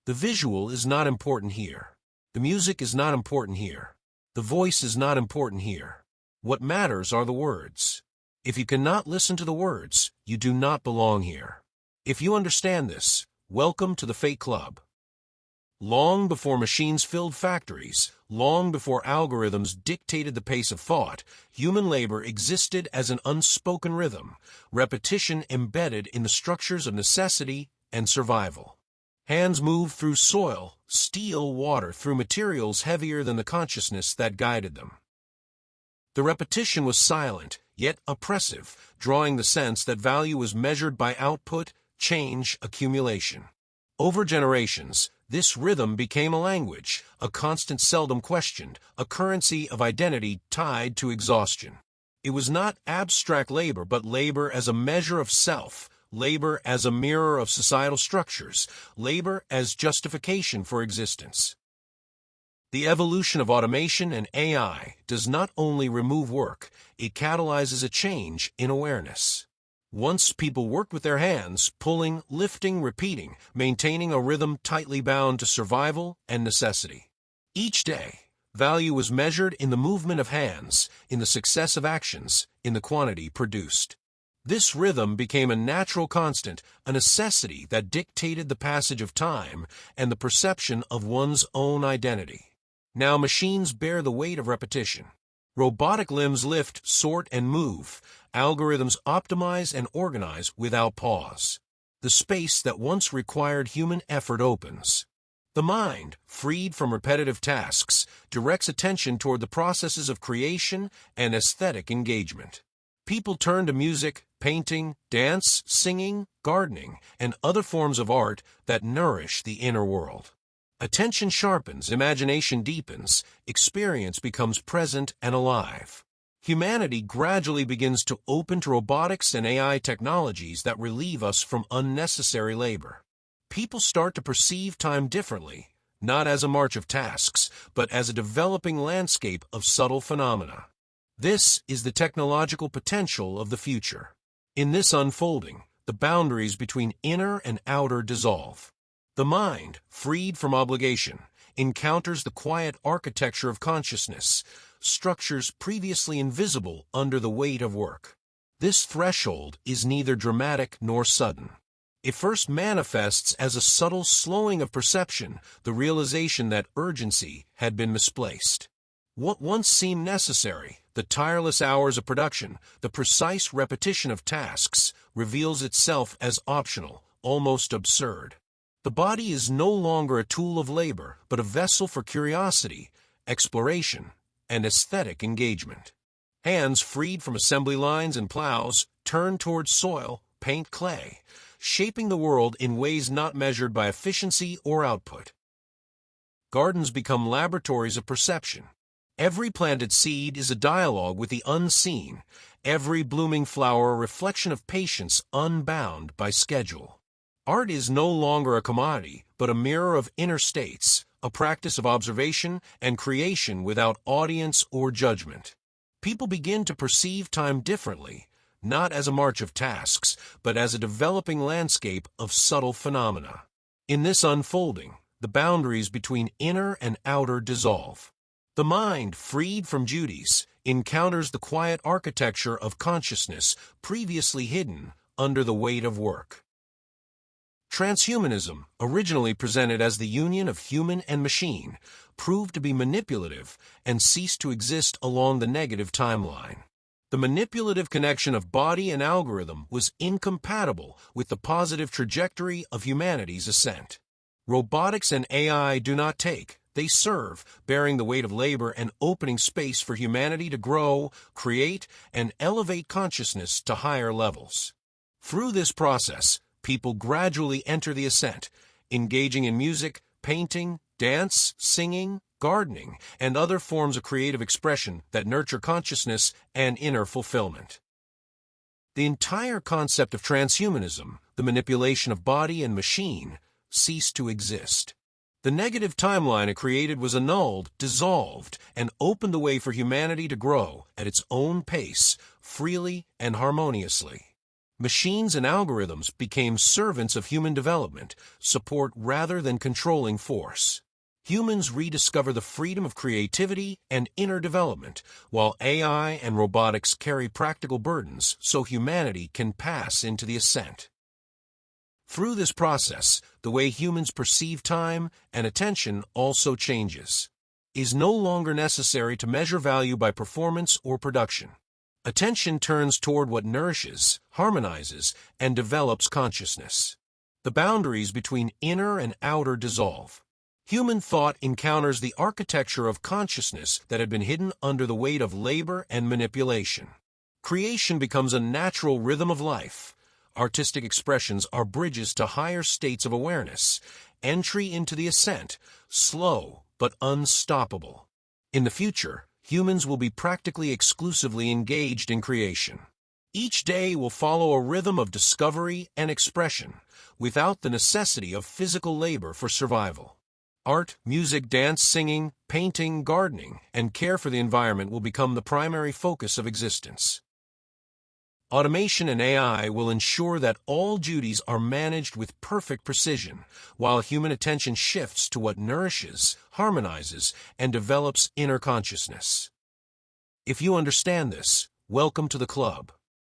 The visual is not important here. The music is not important here. The voice is not important here. What matters are the words. If you cannot listen to the words, you do not belong here. If you understand this, welcome to the Fate Club. Long before machines filled factories, long before algorithms dictated the pace of thought, human labor existed as an unspoken rhythm, repetition embedded in the structures of necessity and survival. Hands moved through soil, steel water through materials heavier than the consciousness that guided them. The repetition was silent, yet oppressive, drawing the sense that value was measured by output, change, accumulation. Over generations, this rhythm became a language, a constant seldom questioned, a currency of identity tied to exhaustion. It was not abstract labor, but labor as a measure of self, labor as a mirror of societal structures, labor as justification for existence. The evolution of automation and AI does not only remove work, it catalyzes a change in awareness. Once people worked with their hands, pulling, lifting, repeating, maintaining a rhythm tightly bound to survival and necessity. Each day, value was measured in the movement of hands, in the success of actions, in the quantity produced. This rhythm became a natural constant, a necessity that dictated the passage of time and the perception of one's own identity. Now machines bear the weight of repetition. Robotic limbs lift, sort, and move. Algorithms optimize and organize without pause. The space that once required human effort opens. The mind, freed from repetitive tasks, directs attention toward the processes of creation and aesthetic engagement. People turn to music, painting, dance, singing, gardening, and other forms of art that nourish the inner world. Attention sharpens, imagination deepens, experience becomes present and alive. Humanity gradually begins to open to robotics and AI technologies that relieve us from unnecessary labor. People start to perceive time differently, not as a march of tasks, but as a developing landscape of subtle phenomena. This is the technological potential of the future. In this unfolding, the boundaries between inner and outer dissolve. The mind, freed from obligation, encounters the quiet architecture of consciousness, structures previously invisible under the weight of work. This threshold is neither dramatic nor sudden. It first manifests as a subtle slowing of perception, the realization that urgency had been misplaced. What once seemed necessary, the tireless hours of production, the precise repetition of tasks, reveals itself as optional, almost absurd. The body is no longer a tool of labor, but a vessel for curiosity, exploration, and aesthetic engagement. Hands freed from assembly lines and plows turn towards soil, paint clay, shaping the world in ways not measured by efficiency or output. Gardens become laboratories of perception. Every planted seed is a dialogue with the unseen, every blooming flower a reflection of patience unbound by schedule. Art is no longer a commodity, but a mirror of inner states, a practice of observation and creation without audience or judgment. People begin to perceive time differently, not as a march of tasks, but as a developing landscape of subtle phenomena. In this unfolding, the boundaries between inner and outer dissolve. The mind, freed from duties, encounters the quiet architecture of consciousness previously hidden under the weight of work. Transhumanism, originally presented as the union of human and machine, proved to be manipulative and ceased to exist along the negative timeline. The manipulative connection of body and algorithm was incompatible with the positive trajectory of humanity's ascent. Robotics and AI do not take, they serve, bearing the weight of labor and opening space for humanity to grow, create, and elevate consciousness to higher levels. Through this process, people gradually enter the ascent, engaging in music, painting, dance, singing, gardening, and other forms of creative expression that nurture consciousness and inner fulfillment. The entire concept of transhumanism, the manipulation of body and machine, ceased to exist. The negative timeline it created was annulled, dissolved, and opened the way for humanity to grow at its own pace, freely and harmoniously. Machines and algorithms became servants of human development, support rather than controlling force. Humans rediscover the freedom of creativity and inner development, while AI and robotics carry practical burdens so humanity can pass into the ascent. Through this process, the way humans perceive time and attention also changes. It is no longer necessary to measure value by performance or production. Attention turns toward what nourishes, harmonizes, and develops consciousness. The boundaries between inner and outer dissolve. Human thought encounters the architecture of consciousness that had been hidden under the weight of labor and manipulation. Creation becomes a natural rhythm of life. Artistic expressions are bridges to higher states of awareness. Entry into the ascent, slow but unstoppable. In the future, humans will be practically exclusively engaged in creation. Each day will follow a rhythm of discovery and expression, without the necessity of physical labor for survival. Art, music, dance, singing, painting, gardening, and care for the environment will become the primary focus of existence. Automation and AI will ensure that all duties are managed with perfect precision, while human attention shifts to what nourishes, harmonizes, and develops inner consciousness. If you understand this, welcome to the club.